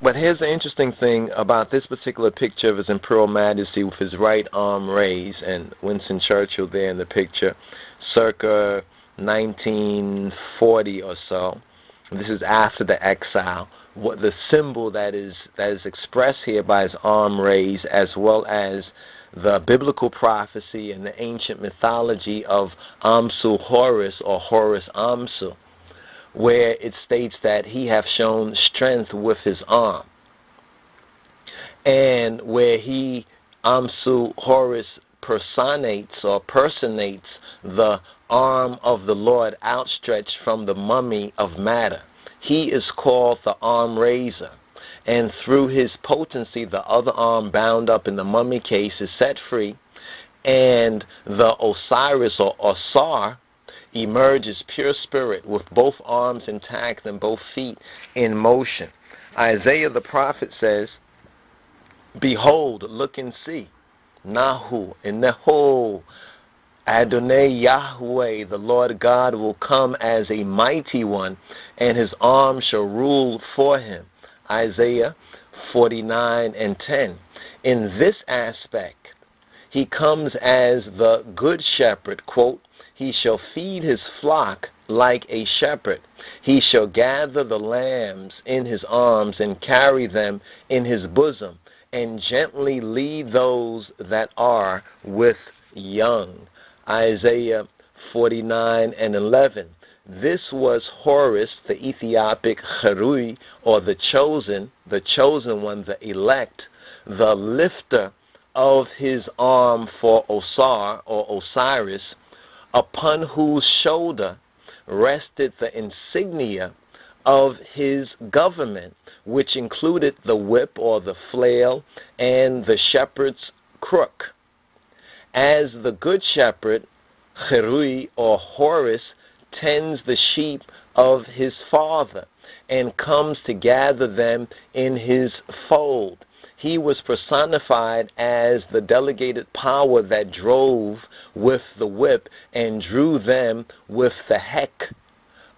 But here's the interesting thing about this particular picture of His Imperial Majesty with his right arm raised, and Winston Churchill there in the picture, circa 1940 or so. This is after the exile. What the symbol that is expressed here by his arm raised, as well as the biblical prophecy and the ancient mythology of AMSU HORUS, or Horus AMSU, where it states that he hath shown strength with his arm, and where he, AMSU HORUS, personates the arm of the Lord outstretched from the mummy of matter. He is called the arm raiser, and through his potency the other arm bound up in the mummy case is set free, and the Osiris, or Ausar, emerges pure spirit with both arms intact and both feet in motion. Isaiah the prophet says, "Behold, look and see, Nahu, Neho, Adonai Yahweh, the Lord God will come as a mighty one, and his arm shall rule for him." Isaiah 49:10. In this aspect, he comes as the good shepherd, quote, "He shall feed his flock like a shepherd. He shall gather the lambs in his arms and carry them in his bosom, and gently lead those that are with young." Isaiah 49:11. This was Horus, the Ethiopic Heruy, or the chosen one, the elect, the lifter of his arm for Ausar, or Osiris, upon whose shoulder rested the insignia of his government, which included the whip, or the flail, and the shepherd's crook. As the good shepherd, Heruy, or Horus, tends the sheep of his father and comes to gather them in his fold, he was personified as the delegated power that drove with the whip and drew them with the heck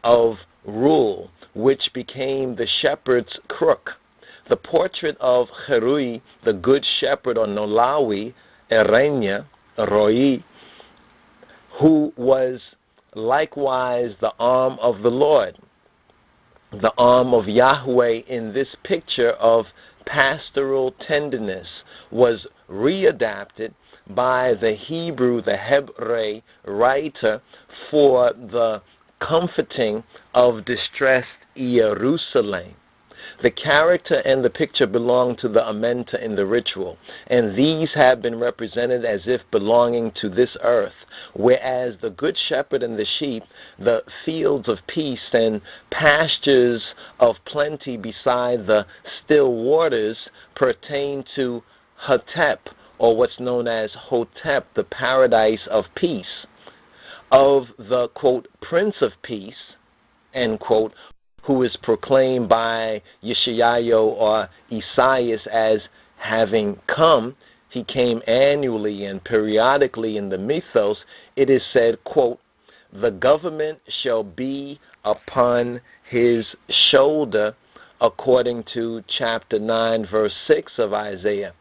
of rule, which became the shepherd's crook. The portrait of Heruy, the good shepherd, or Nolawi, Erenya, Roy, who was likewise the arm of the Lord, the arm of Yahweh in this picture of pastoral tenderness, was readapted by the Hebrew, the Hebrew writer for the comforting of distressed Jerusalem. The character and the picture belong to the Amenta in the ritual, and these have been represented as if belonging to this earth, whereas the good shepherd and the sheep, the fields of peace and pastures of plenty beside the still waters, pertain to Hotep, or what's known as Hotep, the paradise of peace, of the, quote, Prince of Peace, end quote, who is proclaimed by Yeshayahu or Isaiah as having come. He came annually and periodically in the mythos. It is said, quote, "The government shall be upon his shoulder," according to chapter 9, verse 6 of Isaiah.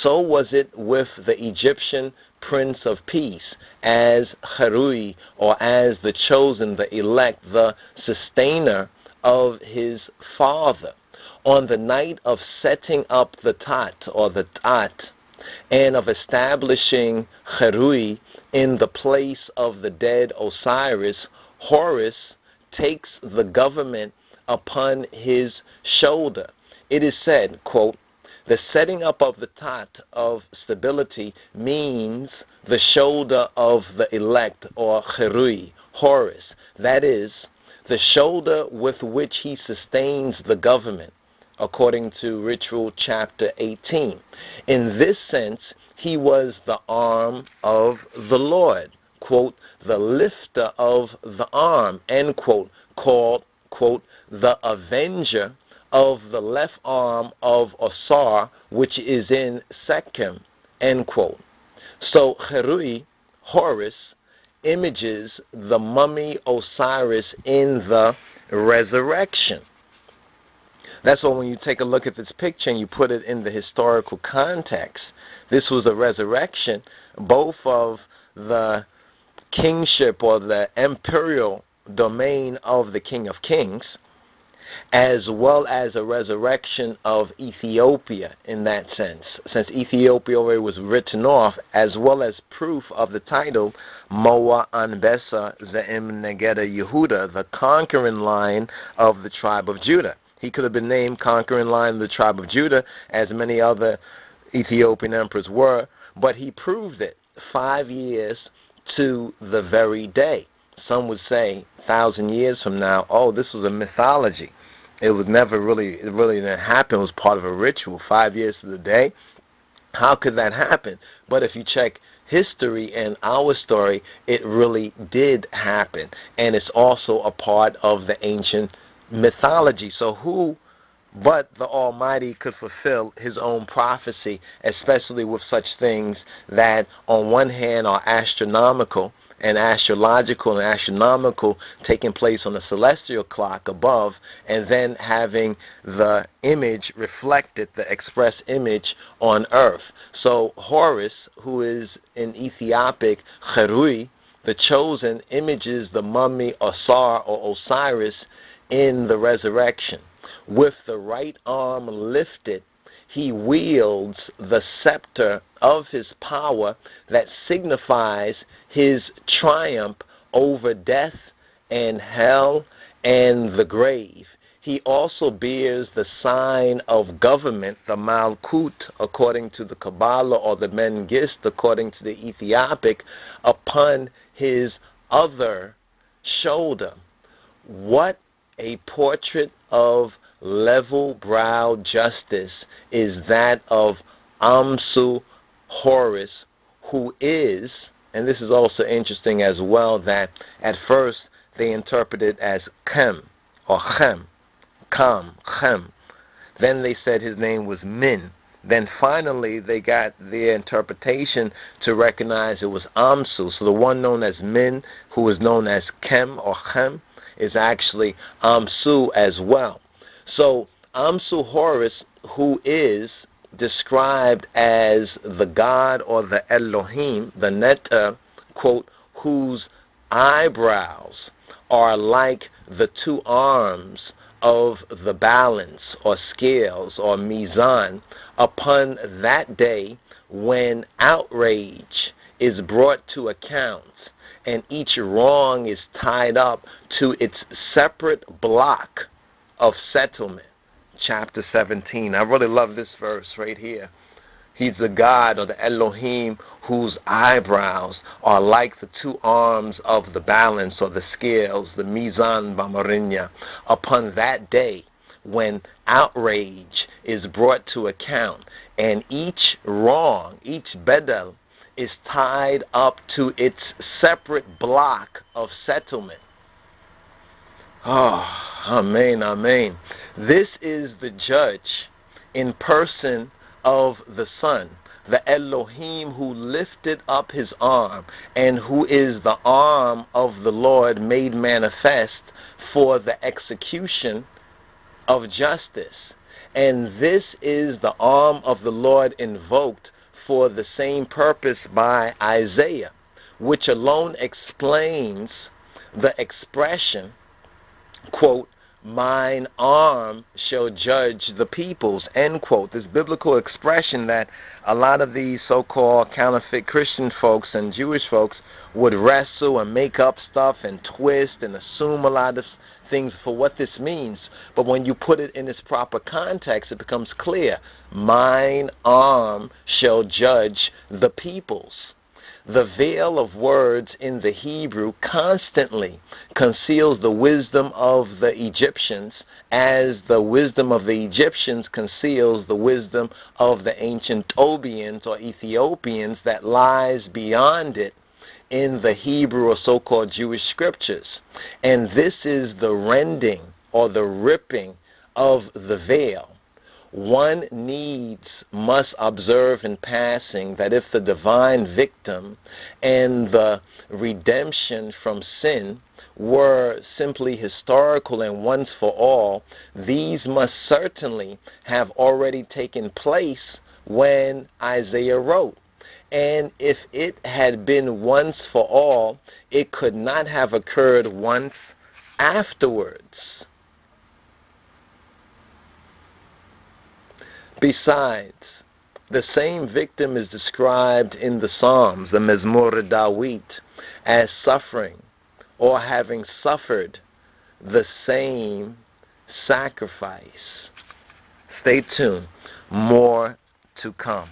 So was it with the Egyptian Prince of Peace, as Heruy, or as the chosen, the elect, the sustainer of his father. On the night of setting up the Tat, or the Tat, and of establishing Heruy in the place of the dead Osiris, Horus takes the government upon his shoulder. It is said, quote, "The setting up of the Tat of stability means the shoulder of the elect, or Heruy, Horus, that is, the shoulder with which he sustains the government," according to Ritual chapter 18. In this sense, he was the arm of the Lord, quote, "the lifter of the arm," end quote, called, quote, "the avenger of the left arm of Ausar, which is in Shechem," end quote. So Heruy, Horus, images the mummy Osiris in the resurrection. That's why when you take a look at this picture and you put it in the historical context, this was a resurrection both of the kingship or the imperial domain of the King of Kings, as well as a resurrection of Ethiopia in that sense, since Ethiopia already was written off, as well as proof of the title Moa Anbesa Ze'im Negeda Yehuda, the conquering line of the tribe of Judah. He could have been named conquering line of the tribe of Judah, as many other Ethiopian emperors were, but he proved it 5 years to the very day. Some would say 1,000 years from now, oh, this was a mythology. It was never really, it really didn't happen. It was part of a ritual, 5 years to the day. How could that happen? But if you check history and our story, it really did happen. And it's also a part of the ancient mythology. So who but the Almighty could fulfill his own prophecy, especially with such things that on one hand are astronomical and astrological and astronomical, taking place on the celestial clock above, and then having the image reflected, the express image on earth. So Horus, who is in Ethiopic Heruy, the chosen, images the mummy Ausar or Osiris in the resurrection. With the right arm lifted, he wields the scepter of his power that signifies his triumph over death and hell and the grave. He also bears the sign of government, the Malkut, according to the Kabbalah, or the Mengist, according to the Ethiopic, upon his other shoulder. What a portrait of level-browed justice is that of AMSU HORUS, who is, and this is also interesting as well, that at first they interpreted as Khem, or Khem, Khem. Then they said his name was Min. Then finally they got their interpretation to recognize it was AMSU. So the one known as Min, who is known as Khem or Khem, is actually AMSU as well. So AMSU HORUS, who is described as the God or the Elohim, the Netta, quote, whose eyebrows are like the two arms of the balance or scales or mizan, upon that day when outrage is brought to account and each wrong is tied up to its separate block of settlement. Chapter 17. I really love this verse right here. He's the God or the Elohim whose eyebrows are like the two arms of the balance or the scales, the mizan bamarinya, upon that day when outrage is brought to account and each wrong, each bedel, is tied up to its separate block of settlement. Oh, amen, amen. This is the judge in person of the Son, the Elohim who lifted up his arm and who is the arm of the Lord made manifest for the execution of justice. And this is the arm of the Lord invoked for the same purpose by Isaiah, which alone explains the expression, quote, mine arm shall judge the peoples, end quote. This biblical expression that a lot of these so-called counterfeit Christian folks and Jewish folks would wrestle and make up stuff and twist and assume a lot of things for what this means. But when you put it in its proper context, it becomes clear. Mine arm shall judge the peoples. The veil of words in the Hebrew constantly conceals the wisdom of the Egyptians, as the wisdom of the Egyptians conceals the wisdom of the ancient Tobians or Ethiopians that lies beyond it in the Hebrew or so-called Jewish scriptures. And this is the rending or the ripping of the veil. One must observe in passing that if the divine victim and the redemption from sin were simply historical and once for all, these must certainly have already taken place when Isaiah wrote. And if it had been once for all, it could not have occurred once afterwards. Besides, the same victim is described in the Psalms, the Mezmor Dawit, as suffering or having suffered the same sacrifice. Stay tuned. More to come.